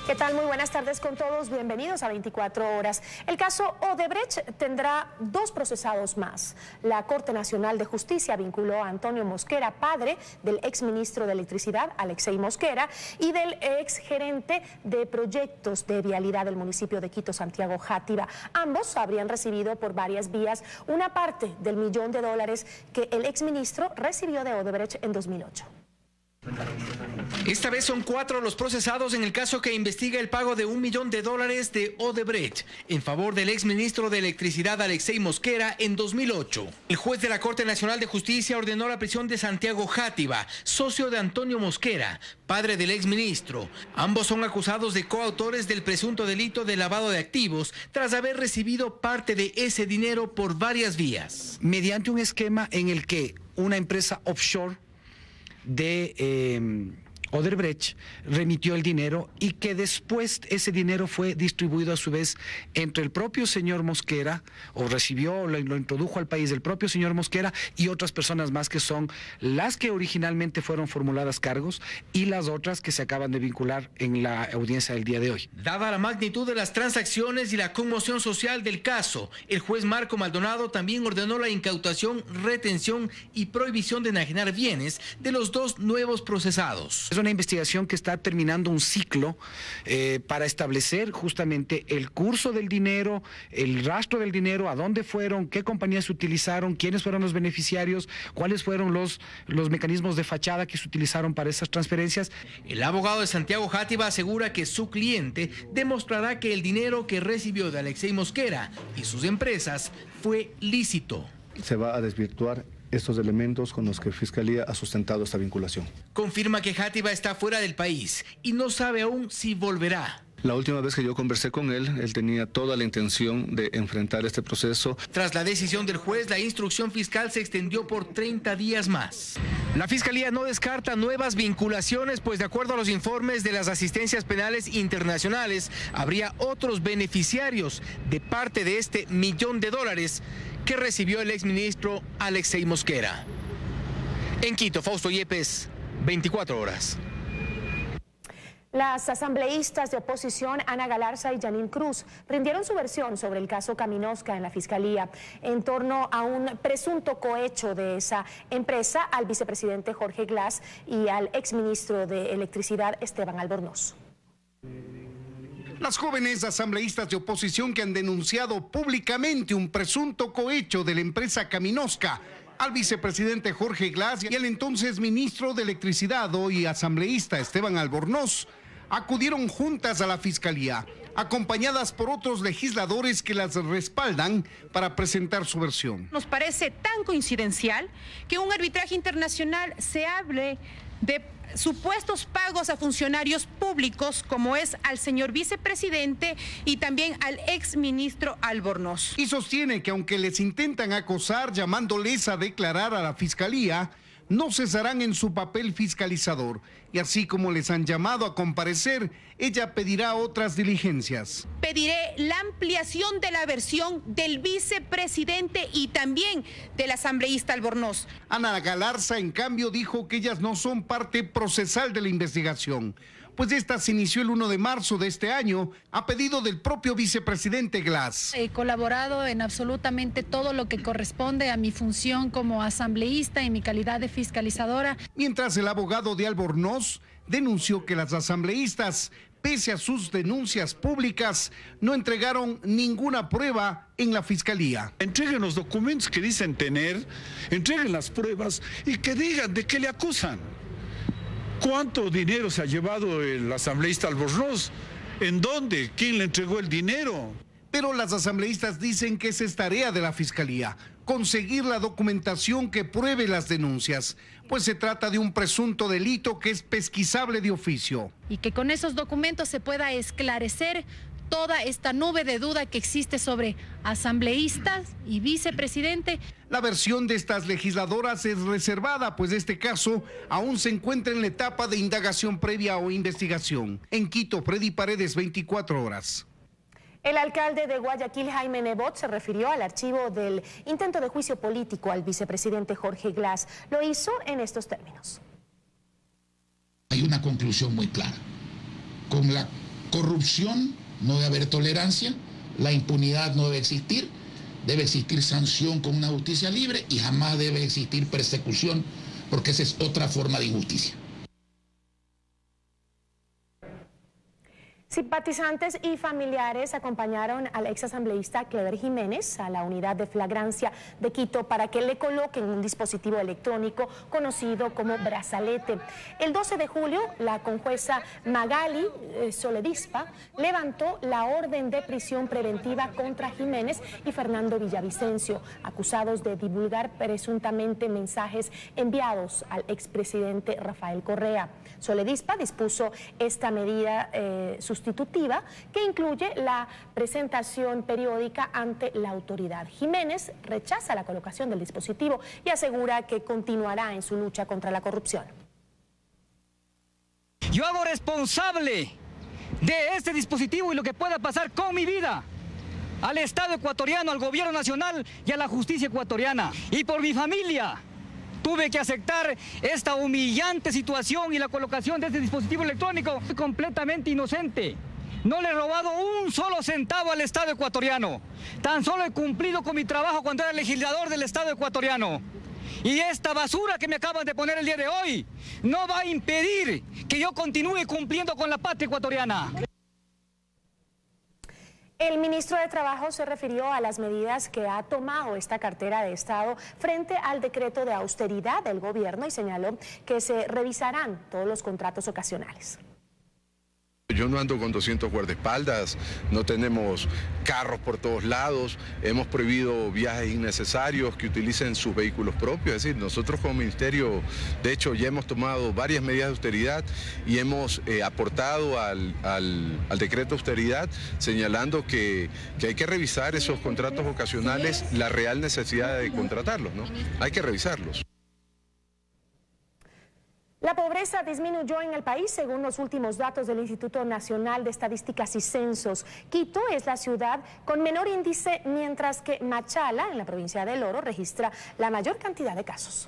¿Qué tal? Muy buenas tardes con todos. Bienvenidos a 24 horas. El caso Odebrecht tendrá 2 procesados más. La Corte Nacional de Justicia vinculó a Antonio Mosquera, padre del exministro de Electricidad, Alexei Mosquera, y del exgerente de proyectos de vialidad del municipio de Quito, Santiago Játiva. Ambos habrían recibido por varias vías una parte del $1.000.000 que el exministro recibió de Odebrecht en 2008. Esta vez son 4 los procesados en el caso que investiga el pago de $1 millón de Odebrecht en favor del exministro de Electricidad Alexei Mosquera en 2008. El juez de la Corte Nacional de Justicia ordenó la prisión de Santiago Játiva, socio de Antonio Mosquera, padre del exministro. Ambos son acusados de coautores del presunto delito de lavado de activos tras haber recibido parte de ese dinero por varias vías. Mediante un esquema en el que una empresa offshore de Odebrecht remitió el dinero y que después ese dinero fue distribuido a su vez entre el propio señor Mosquera, o recibió, lo introdujo al país el propio señor Mosquera y otras personas más que son las que originalmente fueron formuladas cargos y las otras que se acaban de vincular en la audiencia del día de hoy. Dada la magnitud de las transacciones y la conmoción social del caso, el juez Marco Maldonado también ordenó la incautación, retención y prohibición de enajenar bienes de los 2 nuevos procesados. Es una investigación que está terminando un ciclo para establecer justamente el curso del dinero, el rastro del dinero, a dónde fueron, qué compañías se utilizaron, quiénes fueron los beneficiarios, cuáles fueron los mecanismos de fachada que se utilizaron para esas transferencias. El abogado de Santiago Játiva asegura que su cliente demostrará que el dinero que recibió de Alexei Mosquera y sus empresas fue lícito. Se va a desvirtuar estos elementos con los que Fiscalía ha sustentado esta vinculación. Confirma que Játiva está fuera del país y no sabe aún si volverá. La última vez que yo conversé con él tenía toda la intención de enfrentar este proceso. Tras la decisión del juez, la instrucción fiscal se extendió por 30 días más. La Fiscalía no descarta nuevas vinculaciones, pues de acuerdo a los informes de las asistencias penales internacionales, habría otros beneficiarios de parte de este $1 millón que recibió el exministro Alexei Mosquera. En Quito, Fausto Yepes, 24 horas. Las asambleístas de oposición Ana Galarza y Janine Cruz rindieron su versión sobre el caso Caminosca en la Fiscalía en torno a un presunto cohecho de esa empresa al vicepresidente Jorge Glass y al exministro de Electricidad Esteban Albornoz. Las jóvenes asambleístas de oposición que han denunciado públicamente un presunto cohecho de la empresa Caminosca al vicepresidente Jorge Glass y al entonces ministro de Electricidad, hoy asambleísta Esteban Albornoz, acudieron juntas a la Fiscalía, acompañadas por otros legisladores que las respaldan para presentar su versión. Nos parece tan coincidencial que un arbitraje internacional se hable de supuestos pagos a funcionarios públicos como es al señor vicepresidente y también al exministro Albornoz. Y sostiene que aunque les intentan acosar llamándoles a declarar a la Fiscalía, no cesarán en su papel fiscalizador. Y así como les han llamado a comparecer, ella pedirá otras diligencias. Pediré la ampliación de la versión del vicepresidente y también del asambleísta Albornoz. Ana Galarza, en cambio, dijo que ellas no son parte procesal de la investigación, pues esta se inició el 1 de marzo de este año a pedido del propio vicepresidente Glass. He colaborado en absolutamente todo lo que corresponde a mi función como asambleísta y mi calidad de fiscalizadora. Mientras el abogado de Albornoz denunció que las asambleístas, pese a sus denuncias públicas, no entregaron ninguna prueba en la Fiscalía. Entreguen los documentos que dicen tener, entreguen las pruebas y que digan de qué le acusan. ¿Cuánto dinero se ha llevado el asambleísta Albornoz? ¿En dónde? ¿Quién le entregó el dinero? Pero las asambleístas dicen que esa es tarea de la Fiscalía, conseguir la documentación que pruebe las denuncias, pues se trata de un presunto delito que es pesquisable de oficio. Y que con esos documentos se pueda esclarecer toda esta nube de duda que existe sobre asambleístas y vicepresidente. La versión de estas legisladoras es reservada, pues este caso aún se encuentra en la etapa de indagación previa o investigación. En Quito, Freddy Paredes, 24 horas. El alcalde de Guayaquil, Jaime Nebot, se refirió al archivo del intento de juicio político al vicepresidente Jorge Glass. Lo hizo en estos términos. Hay una conclusión muy clara. Con la corrupción, no debe haber tolerancia, la impunidad no debe existir sanción con una justicia libre y jamás debe existir persecución, porque esa es otra forma de injusticia. Simpatizantes y familiares acompañaron al exasambleísta Clever Jiménez a la unidad de flagrancia de Quito para que le coloquen un dispositivo electrónico conocido como brazalete. El 12 de julio, la conjueza Magali Soledispa levantó la orden de prisión preventiva contra Jiménez y Fernando Villavicencio, acusados de divulgar presuntamente mensajes enviados al expresidente Rafael Correa. Soledispa dispuso esta medida sustitutiva que incluye la presentación periódica ante la autoridad. Jiménez rechaza la colocación del dispositivo y asegura que continuará en su lucha contra la corrupción. Yo hago responsable de este dispositivo y lo que pueda pasar con mi vida al Estado ecuatoriano, al gobierno nacional y a la justicia ecuatoriana. Y por mi familia tuve que aceptar esta humillante situación y la colocación de este dispositivo electrónico. Soy completamente inocente. No le he robado un solo centavo al Estado ecuatoriano. Tan solo he cumplido con mi trabajo cuando era legislador del Estado ecuatoriano. Y esta basura que me acaban de poner el día de hoy no va a impedir que yo continúe cumpliendo con la patria ecuatoriana. El ministro de Trabajo se refirió a las medidas que ha tomado esta cartera de Estado frente al decreto de austeridad del gobierno y señaló que se revisarán todos los contratos ocasionales. Yo no ando con 200 guardaespaldas, no tenemos carros por todos lados, hemos prohibido viajes innecesarios que utilicen sus vehículos propios. Es decir, nosotros como ministerio, de hecho, ya hemos tomado varias medidas de austeridad y hemos aportado al decreto de austeridad señalando que hay que revisar esos contratos ocasionales, la real necesidad de contratarlos, ¿no? Hay que revisarlos. La pobreza disminuyó en el país según los últimos datos del Instituto Nacional de Estadísticas y Censos. Quito es la ciudad con menor índice, mientras que Machala, en la provincia del Oro, registra la mayor cantidad de casos.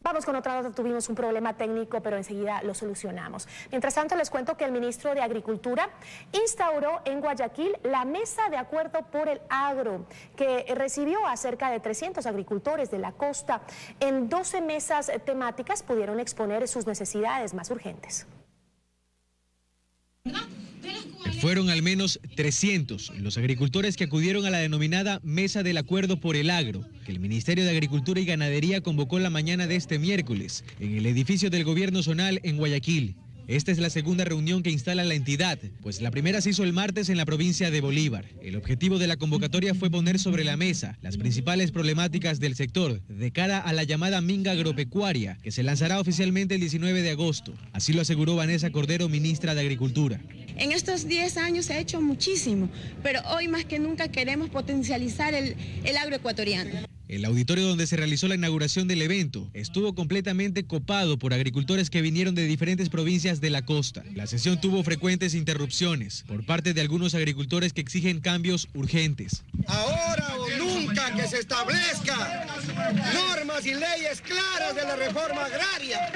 Vamos con otra nota, tuvimos un problema técnico, pero enseguida lo solucionamos. Mientras tanto, les cuento que el ministro de Agricultura instauró en Guayaquil la Mesa de Acuerdo por el Agro, que recibió a cerca de 300 agricultores de la costa. En 12 mesas temáticas pudieron exponer sus necesidades más urgentes. Fueron al menos 300 los agricultores que acudieron a la denominada Mesa del Acuerdo por el Agro, que el Ministerio de Agricultura y Ganadería convocó la mañana de este miércoles en el edificio del Gobierno Zonal en Guayaquil. Esta es la segunda reunión que instala la entidad, pues la primera se hizo el martes en la provincia de Bolívar. El objetivo de la convocatoria fue poner sobre la mesa las principales problemáticas del sector de cara a la llamada Minga Agropecuaria, que se lanzará oficialmente el 19 de agosto. Así lo aseguró Vanessa Cordero, ministra de Agricultura. En estos 10 años se ha hecho muchísimo, pero hoy más que nunca queremos potencializar el agroecuatoriano. El auditorio donde se realizó la inauguración del evento estuvo completamente copado por agricultores que vinieron de diferentes provincias de la costa. La sesión tuvo frecuentes interrupciones por parte de algunos agricultores que exigen cambios urgentes. Ahora o nunca que se establezcan normas y leyes claras de la reforma agraria.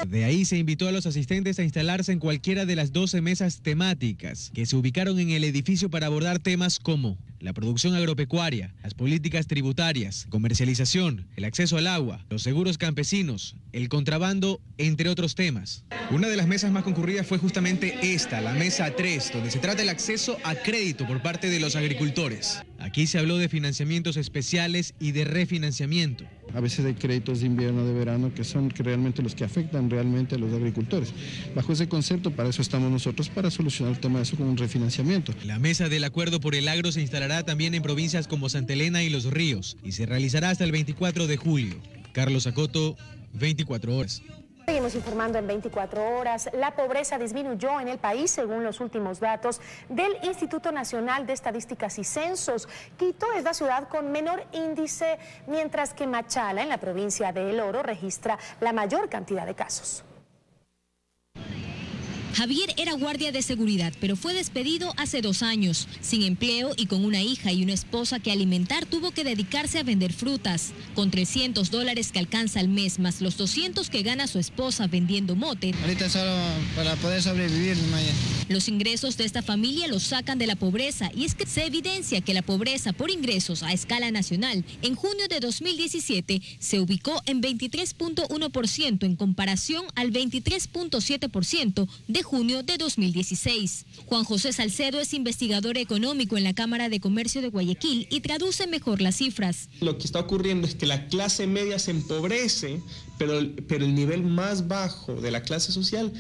De ahí se invitó a los asistentes a instalarse en cualquiera de las 12 mesas temáticas que se ubicaron en el edificio para abordar temas como la producción agropecuaria, las políticas tributarias, comercialización, el acceso al agua, los seguros campesinos, el contrabando, entre otros temas. Una de las mesas más concurridas fue justamente esta, la mesa 3, donde se trata el acceso a crédito por parte de los agricultores. Aquí se habló de financiamientos especiales y de refinanciamiento. A veces hay créditos de invierno, de verano, que son realmente los que afectan realmente a los agricultores. Bajo ese concepto, para eso estamos nosotros, para solucionar el tema de eso con un refinanciamiento. La Mesa del Acuerdo por el Agro se instalará también en provincias como Santa Elena y Los Ríos y se realizará hasta el 24 de julio. Carlos Acoto, 24 horas. Seguimos informando en 24 horas. La pobreza disminuyó en el país según los últimos datos del Instituto Nacional de Estadísticas y Censos. Quito es la ciudad con menor índice, mientras que Machala, en la provincia de El Oro, registra la mayor cantidad de casos. Javier era guardia de seguridad, pero fue despedido hace 2 años. Sin empleo y con una hija y una esposa que alimentar, tuvo que dedicarse a vender frutas. Con $300 que alcanza al mes, más los 200 que gana su esposa vendiendo mote. Ahorita solo para poder sobrevivir, Maya. Los ingresos de esta familia los sacan de la pobreza, y es que se evidencia que la pobreza por ingresos a escala nacional en junio de 2017 se ubicó en 23.1% en comparación al 23.7% de junio de 2016. Juan José Salcedo es investigador económico en la Cámara de Comercio de Guayaquil y traduce mejor las cifras. Lo que está ocurriendo es que la clase media se empobrece, pero el nivel más bajo de la clase social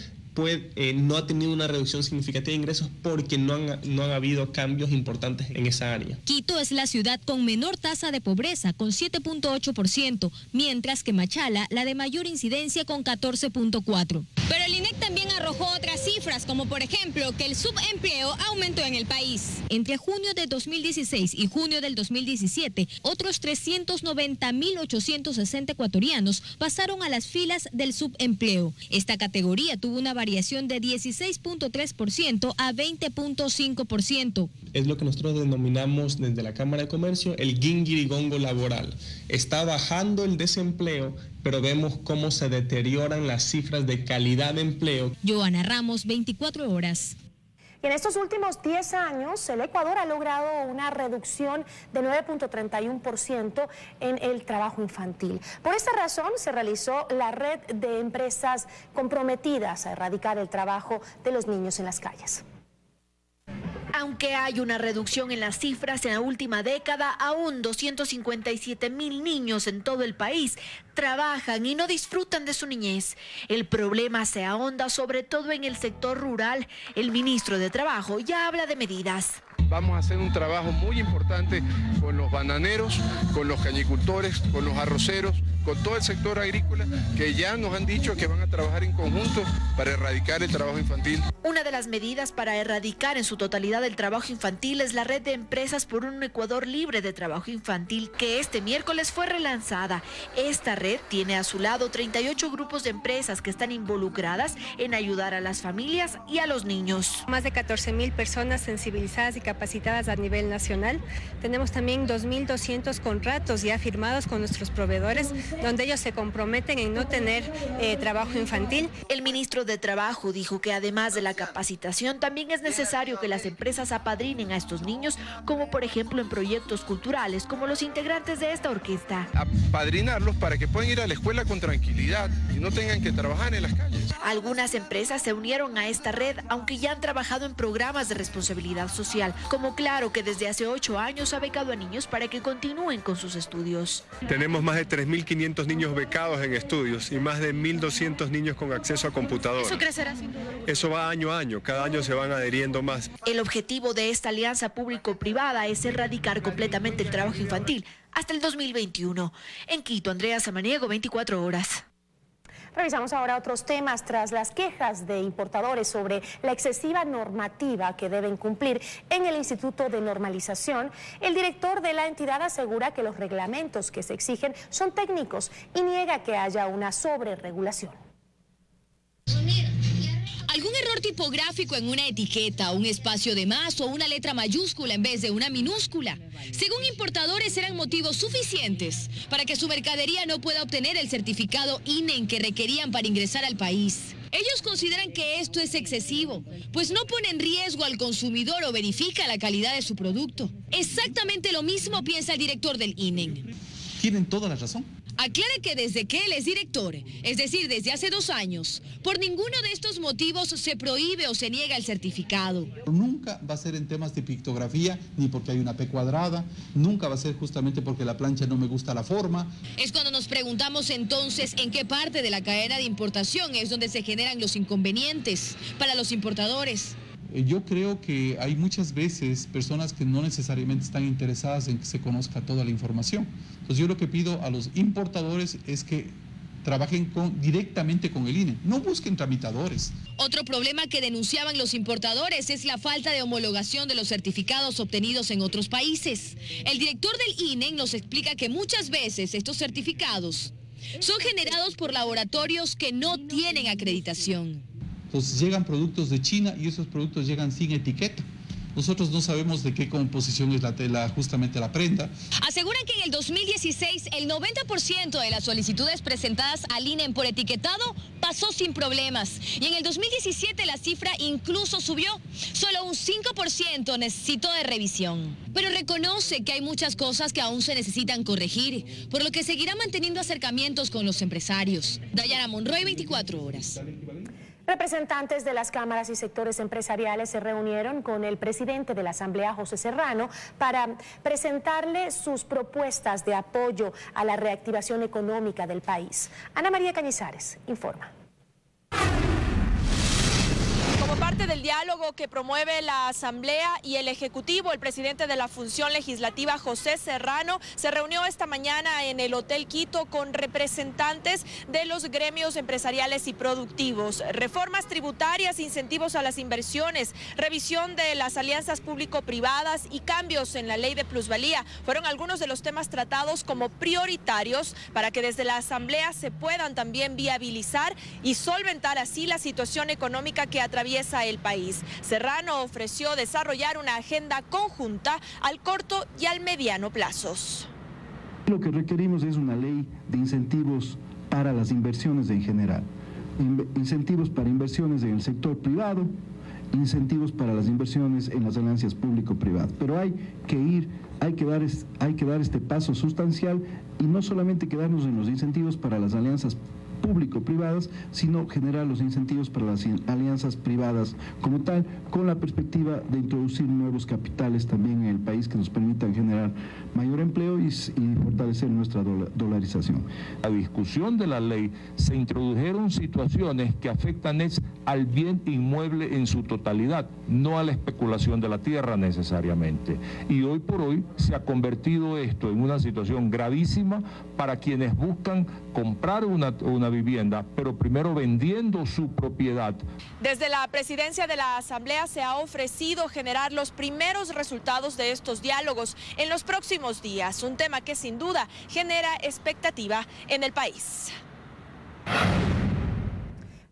no ha tenido una reducción significativa de ingresos porque no han habido cambios importantes en esa área. Quito es la ciudad con menor tasa de pobreza, con 7.8%, mientras que Machala, la de mayor incidencia, con 14.4%. Pero el INEC también arrojó otras cifras, como por ejemplo que el subempleo aumentó en el país. Entre junio de 2016 y junio del 2017, otros 390.860 ecuatorianos pasaron a las filas del subempleo. Esta categoría tuvo una variación de 16.3% a 20.5%. Es lo que nosotros denominamos desde la Cámara de Comercio el guinguirigongo laboral. Está bajando el desempleo, pero vemos cómo se deterioran las cifras de calidad de empleo. Joana Ramos, 24 horas. Y en estos últimos 10 años, el Ecuador ha logrado una reducción de 9.31% en el trabajo infantil. Por esta razón, se realizó la red de empresas comprometidas a erradicar el trabajo de los niños en las calles. Aunque hay una reducción en las cifras en la última década, aún 257.000 niños en todo el país trabajan y no disfrutan de su niñez. El problema se ahonda sobre todo en el sector rural. El ministro de Trabajo ya habla de medidas. Vamos a hacer un trabajo muy importante con los bananeros, con los cañicultores, con los arroceros, con todo el sector agrícola, que ya nos han dicho que van a trabajar en conjunto para erradicar el trabajo infantil. Una de las medidas para erradicar en su totalidad el trabajo infantil es la red de empresas por un Ecuador libre de trabajo infantil, que este miércoles fue relanzada. Esta red tiene a su lado 38 grupos de empresas que están involucradas en ayudar a las familias y a los niños. Más de 14.000 personas sensibilizadas y capacitadas a nivel nacional. Tenemos también 2.200 contratos ya firmados con nuestros proveedores, donde ellos se comprometen en no tener trabajo infantil. El ministro de Trabajo dijo que además de la capacitación, también es necesario que las empresas apadrinen a estos niños, como por ejemplo en proyectos culturales, como los integrantes de esta orquesta. Apadrinarlos para que puedan ir a la escuela con tranquilidad y no tengan que trabajar en las calles. Algunas empresas se unieron a esta red, aunque ya han trabajado en programas de responsabilidad social, como Claro, que desde hace 8 años ha becado a niños para que continúen con sus estudios. Tenemos más de 3.500 niños becados en estudios y más de 1.200 niños con acceso a computadora. ¿Eso crecerá? Eso va año a año, cada año se van adheriendo más. El objetivo de esta alianza público-privada es erradicar completamente el trabajo infantil hasta el 2021. En Quito, Andrea Samaniego, 24 horas. Revisamos ahora otros temas. Tras las quejas de importadores sobre la excesiva normativa que deben cumplir en el Instituto de Normalización, el director de la entidad asegura que los reglamentos que se exigen son técnicos y niega que haya una sobreregulación. ¿Algún error tipográfico en una etiqueta, un espacio de más o una letra mayúscula en vez de una minúscula? Según importadores, eran motivos suficientes para que su mercadería no pueda obtener el certificado INEN que requerían para ingresar al país. Ellos consideran que esto es excesivo, pues no pone en riesgo al consumidor o verifica la calidad de su producto. Exactamente lo mismo piensa el director del INEN. Tienen toda la razón. Aclara que desde que él es director, es decir, desde hace 2 años, por ninguno de estos motivos se prohíbe o se niega el certificado. Nunca va a ser en temas de pictografía, ni porque hay una P cuadrada, nunca va a ser justamente porque la plancha no me gusta la forma. Es cuando nos preguntamos entonces en qué parte de la cadena de importación es donde se generan los inconvenientes para los importadores. Yo creo que hay muchas veces personas que no necesariamente están interesadas en que se conozca toda la información. Entonces yo lo que pido a los importadores es que trabajen directamente con el INE, no busquen tramitadores. Otro problema que denunciaban los importadores es la falta de homologación de los certificados obtenidos en otros países. El director del INE nos explica que muchas veces estos certificados son generados por laboratorios que no tienen acreditación. Entonces llegan productos de China y esos productos llegan sin etiqueta. Nosotros no sabemos de qué composición es justamente la prenda. Aseguran que en el 2016 el 90% de las solicitudes presentadas al INEM por etiquetado pasó sin problemas. Y en el 2017 la cifra incluso subió. Solo un 5% necesitó de revisión. Pero reconoce que hay muchas cosas que aún se necesitan corregir, por lo que seguirá manteniendo acercamientos con los empresarios. Dayana Monroy, 24 horas. Representantes de las cámaras y sectores empresariales se reunieron con el presidente de la Asamblea, José Serrano, para presentarle sus propuestas de apoyo a la reactivación económica del país. Ana María Cañizares informa. Como parte del diálogo que promueve la Asamblea y el Ejecutivo, el presidente de la Función Legislativa, José Serrano, se reunió esta mañana en el Hotel Quito con representantes de los gremios empresariales y productivos. Reformas tributarias, incentivos a las inversiones, revisión de las alianzas público-privadas y cambios en la ley de plusvalía fueron algunos de los temas tratados como prioritarios para que desde la Asamblea se puedan también viabilizar y solventar así la situación económica que atraviesa el país. Serrano ofreció desarrollar una agenda conjunta al corto y al mediano plazos. Lo que requerimos es una ley de incentivos para las inversiones en general, incentivos para inversiones en el sector privado, incentivos para las inversiones en las alianzas público-privadas, pero hay que dar este paso sustancial y no solamente quedarnos en los incentivos para las alianzas público-privadas, sino generar los incentivos para las alianzas privadas como tal, con la perspectiva de introducir nuevos capitales también en el país que nos permitan generar mayor empleo y fortalecer nuestra dolarización. La discusión de la ley se introdujeron situaciones que afectan al bien inmueble en su totalidad, no a la especulación de la tierra necesariamente. Y hoy por hoy se ha convertido esto en una situación gravísima para quienes buscan comprar una vivienda, pero primero vendiendo su propiedad. Desde la presidencia de la Asamblea se ha ofrecido generar los primeros resultados de estos diálogos en los próximos días, un tema que sin duda genera expectativa en el país.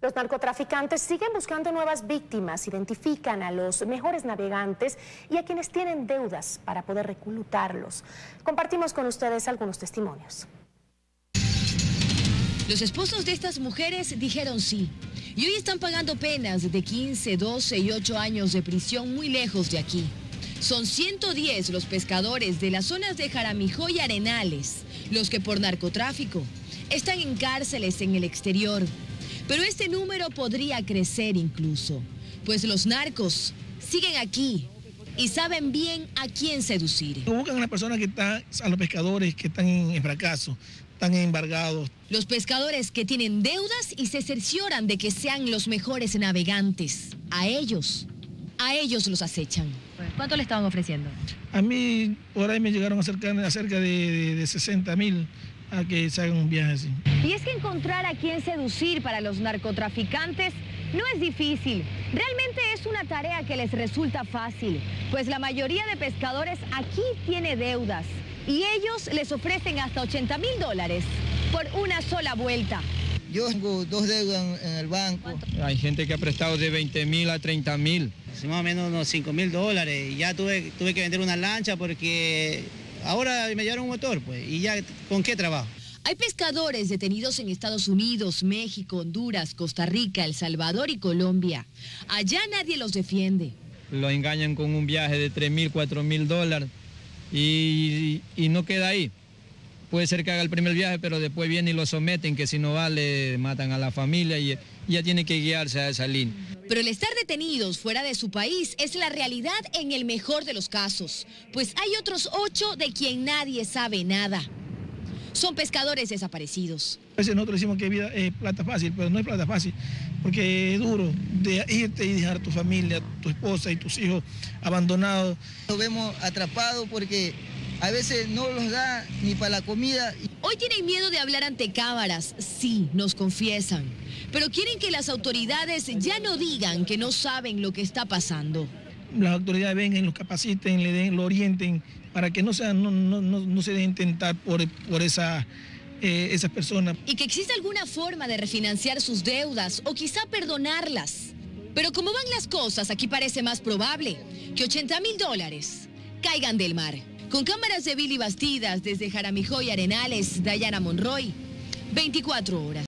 Los narcotraficantes siguen buscando nuevas víctimas, identifican a los mejores navegantes y a quienes tienen deudas para poder reclutarlos. Compartimos con ustedes algunos testimonios. Los esposos de estas mujeres dijeron sí, y hoy están pagando penas de 15, 12 y 8 años de prisión muy lejos de aquí. Son 110 los pescadores de las zonas de Jaramijó y Arenales, los que por narcotráfico están en cárceles en el exterior. Pero este número podría crecer incluso, pues los narcos siguen aquí y saben bien a quién seducir. Buscan a las personas que están, a los pescadores que están en fracaso, están embargados. Los pescadores que tienen deudas y se cercioran de que sean los mejores navegantes. A ellos los acechan. ¿Cuánto le estaban ofreciendo? A mí por ahí me llegaron a cerca de 60.000 a que se hagan un viaje así. Y es que encontrar a quién seducir para los narcotraficantes no es difícil. Realmente es una tarea que les resulta fácil, pues la mayoría de pescadores aquí tiene deudas y ellos les ofrecen hasta $80.000 por una sola vuelta. Yo tengo 2 deudas en el banco. Hay gente que ha prestado de 20.000 a 30.000. Sí, más o menos unos $5.000. Y ya tuve que vender una lancha porque ahora me llevaron un motor, pues, y ya, ¿con qué trabajo? Hay pescadores detenidos en Estados Unidos, México, Honduras, Costa Rica, El Salvador y Colombia. Allá nadie los defiende. Los engañan con un viaje de $3.000, $4.000 y no queda ahí. Puede ser que haga el primer viaje, pero después vienen y lo someten, que si no vale, matan a la familia y ya tiene que guiarse a esa línea. Pero el estar detenidos fuera de su país es la realidad en el mejor de los casos, pues hay otros 8 de quien nadie sabe nada. Son pescadores desaparecidos. A veces nosotros decimos que vida es plata fácil, pero no es plata fácil, porque es duro de irte y dejar a tu familia, tu esposa y tus hijos abandonados. Nos vemos atrapados porque a veces no los da ni para la comida. Hoy tienen miedo de hablar ante cámaras, sí, nos confiesan, pero quieren que las autoridades ya no digan que no saben lo que está pasando. Las autoridades vengan, los capaciten, lo orienten, para que no se dejen tentar por esas personas. Y que exista alguna forma de refinanciar sus deudas o quizá perdonarlas. Pero como van las cosas, aquí parece más probable que $80.000 caigan del mar. Con cámaras de Billy Bastidas desde Jaramillo y Arenales, Dayana Monroy, 24 horas.